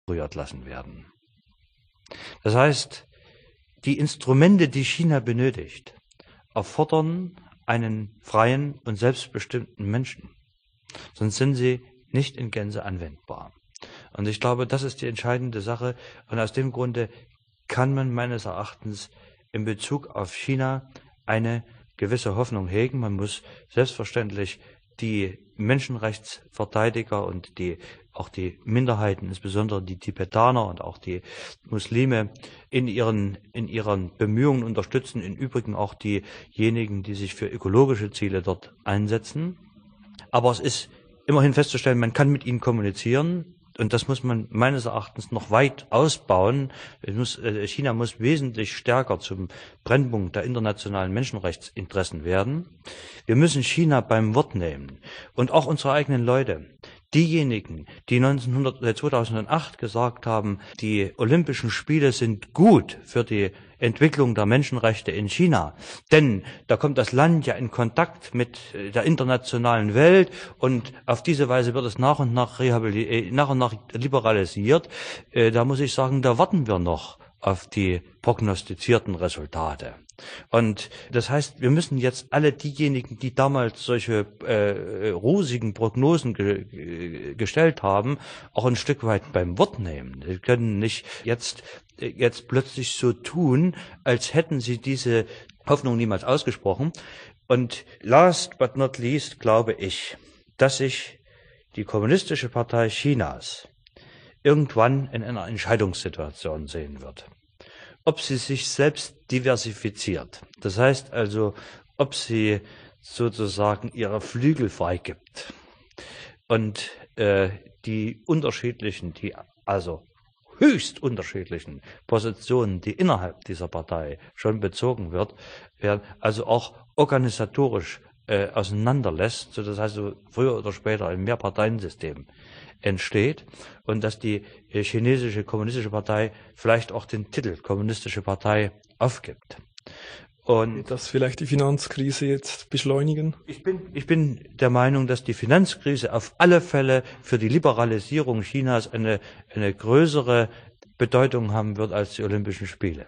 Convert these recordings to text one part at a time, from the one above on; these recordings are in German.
berührt lassen werden. Das heißt, die Instrumente, die China benötigt, erfordern einen freien und selbstbestimmten Menschen. Sonst sind sie nicht in Gänze anwendbar. Und ich glaube, das ist die entscheidende Sache. Und aus dem Grunde kann man meines Erachtens in Bezug auf China eine gewisse Hoffnung hegen. Man muss selbstverständlich die Menschenrechtsverteidiger und auch die Minderheiten, insbesondere die Tibetaner und auch die Muslime, in ihren Bemühungen unterstützen. Im Übrigen auch diejenigen, die sich für ökologische Ziele dort einsetzen. Aber es ist immerhin festzustellen, man kann mit ihnen kommunizieren. Und das muss man meines Erachtens noch weit ausbauen. China muss wesentlich stärker zum Brennpunkt der internationalen Menschenrechtsinteressen werden. Wir müssen China beim Wort nehmen. Und auch unsere eigenen Leute. Diejenigen, die 2008 gesagt haben, die Olympischen Spiele sind gut für die Entwicklung der Menschenrechte in China. Denn da kommt das Land ja in Kontakt mit der internationalen Welt und auf diese Weise wird es nach und nach liberalisiert. Da muss ich sagen, da warten wir noch auf die prognostizierten Resultate. Und das heißt, wir müssen jetzt alle diejenigen, die damals solche rosigen Prognosen gestellt haben, auch ein Stück weit beim Wort nehmen. Wir können nicht jetzt plötzlich so tun, als hätten sie diese Hoffnung niemals ausgesprochen. Und last but not least glaube ich, dass sich die Kommunistische Partei Chinas irgendwann in einer Entscheidungssituation sehen wird. Ob sie sich selbst diversifiziert. Das heißt also, ob sie sozusagen ihre Flügel freigibt und die höchst unterschiedlichen Positionen, die innerhalb dieser Partei schon bezogen werden also auch organisatorisch auseinanderlässt, so das heißt, früher oder später ein Mehrparteiensystem entsteht und dass die chinesische kommunistische Partei vielleicht auch den Titel kommunistische Partei aufgibt. Und wird das vielleicht die Finanzkrise jetzt beschleunigen? Ich bin der Meinung, dass die Finanzkrise auf alle Fälle für die Liberalisierung Chinas eine größere Bedeutung haben wird als die Olympischen Spiele.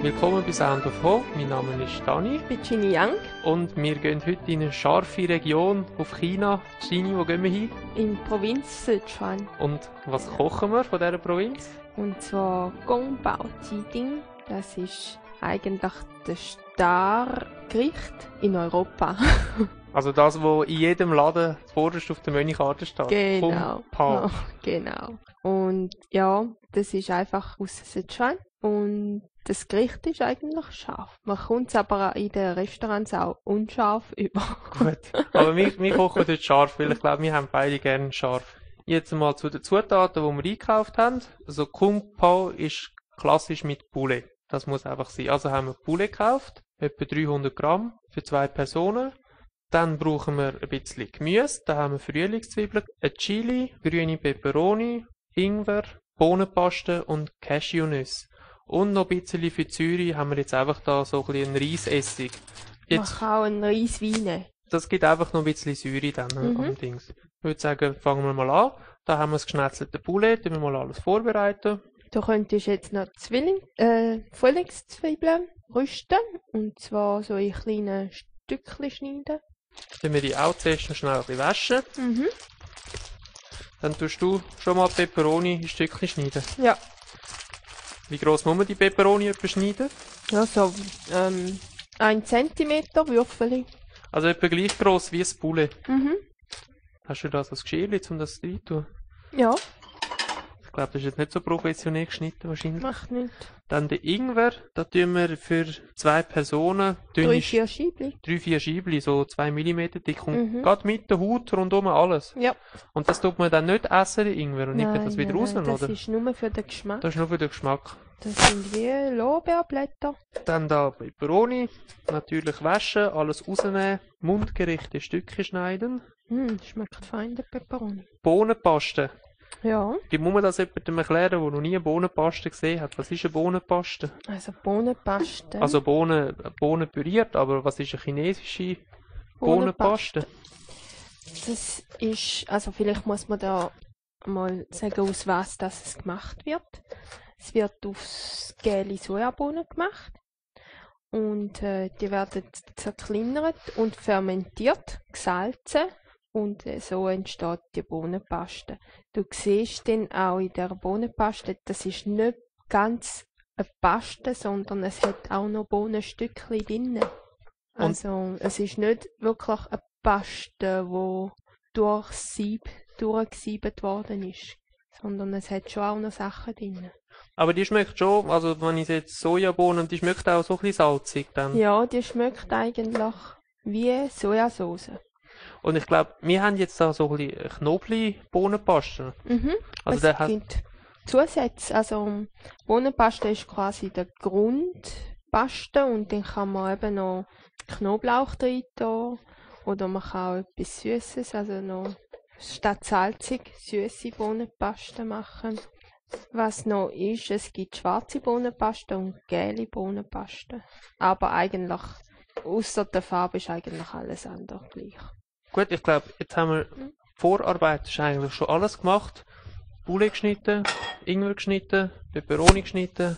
Willkommen bei Sound of Hope. Mein Name ist Dani Ich bin Ginny Yang und wir gehen heute in eine scharfe Region auf China. Ginny, wo gehen wir hin? in der Provinz Sichuan. Und was kochen wir von dieser Provinz? Und zwar Gongbao Jiding. Das ist eigentlich das Stargericht in Europa. Also das, was in jedem Laden zuvorderst auf der Menükarte steht. Genau. Kung Pao. Oh, genau. Und ja, das ist einfach aus Sichuan. Und das Gericht ist eigentlich scharf. Man kommt es aber in den Restaurants auch unscharf über. Gut. Aber wir kochen dort scharf, weil ich glaube, wir haben beide gerne scharf. Jetzt mal zu den Zutaten, die wir eingekauft haben. Also Kung Pao ist klassisch mit Poulet. Das muss einfach sein. Also haben wir Poulet gekauft, etwa 300 Gramm für 2 Personen. Dann brauchen wir ein bisschen Gemüse. Da haben wir Frühlingszwiebeln, ein Chili, grüne Peperoni, Ingwer, Bohnenpaste und Cashewnüsse. Und noch ein bisschen für die Säure haben wir jetzt einfach da so ein bisschen einen Reisessig. Man Jetzt, kann auch einen Reiswein nehmen. das gibt einfach noch ein bisschen Säure dann am Dings. Ich würde sagen, fangen wir mal an. Da haben wir das geschnetzelte Poulet, wir mal alles vorbereiten. Du könntest jetzt noch Frühlingszwiebeln rüsten. Und zwar so in kleine Stückchen schneiden. Dann wir die auch zuerst noch schnell ein bisschen waschen. Dann tust du schon mal Peperoni in Stückchen schneiden. Ja. Wie gross muss man die Peperoni etwa schneiden? Ja, so 1 Zentimeter Würfel. Also etwa gleich gross wie das Poulet. Mhm. Hast du da so ein Geschirrchen, um das rein zu tun? Ja, Ich glaube, das ist jetzt nicht so professionell geschnitten wahrscheinlich. macht nichts. Dann den Ingwer, da tun wir für 2 Personen 3-4 Scheibchen. 3-4 Scheibchen, so 2 mm dick und Mhm. gerade mit der Haut rundum alles. Ja. Und das tut man dann nicht essen, den Ingwer, und nimmt Nein, das wieder nein, raus, nein, das oder? ist nur für den Geschmack. Das ist nur für den Geschmack. Das sind wie Lorbeerblätter. Dann da Peperoni, natürlich waschen, alles rausnehmen, mundgerechte Stücke schneiden. Schmeckt fein, der Peperoni. Bohnenpaste. Ja, Wie muss man das jemandem erklären, der noch nie eine Bohnenpaste gesehen hat? Was ist eine Bohnenpaste? also Bohnenpaste. Also Bohnen püriert, aber was ist eine chinesische Bohnenpaste? Das ist, also vielleicht muss man da mal sagen, aus was das gemacht wird. Es wird aus gelben Sojabohnen gemacht. Und die werden zerkleinert und fermentiert, gesalzen. Und so entsteht die Bohnenpaste. Du siehst dann auch in der Bohnenpaste, das ist nicht ganz eine Paste, sondern es hat auch noch Bohnenstückchen drin. Also es ist nicht wirklich eine Paste, die durch Sieb durchgesiebt worden ist, sondern es hat schon auch noch Sachen drin. Aber die schmeckt schon, also wenn ich jetzt Sojabohnen, die schmeckt auch so ein bisschen salzig dann. Ja, die schmeckt eigentlich wie Sojasauce. Und ich glaube, wir haben jetzt da so ein bisschen Knoblauch-Bohnenpaste. Also Es der hat, gibt Zusätze, also Bohnenpaste ist quasi der Grundpaste und dann kann man eben noch Knoblauch drin tun oder man kann auch etwas Süßes, also noch statt salzig süße Bohnenpaste machen. Was noch ist, es gibt schwarze Bohnenpaste und gelbe Bohnenpaste. Aber eigentlich, außer der Farbe ist eigentlich alles andere gleich. gut, ich glaube, jetzt haben wir Vorarbeit, ist eigentlich schon alles gemacht. Poulet geschnitten, Ingwer geschnitten, Peperoni geschnitten,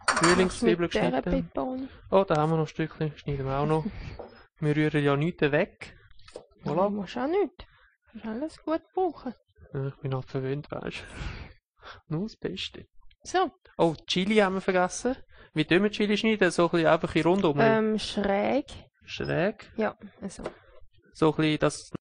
Frühlingszwiebeln Mit dieser geschnitten. Peperoni. Oh, da haben wir noch ein Stückchen, schneiden wir auch noch. Wir rühren ja nichts weg. Ja, Voilà. musst auch nicht. Kannst alles gut brauchen. Ja, ich bin noch verwöhnt, weißt du. Nur das Beste. So, Oh, Chili haben wir vergessen. Wie tun wir Chili schneiden? So ein bisschen einfach in rundum. schräg. Schräg. Ja, also. So ein bisschen, dass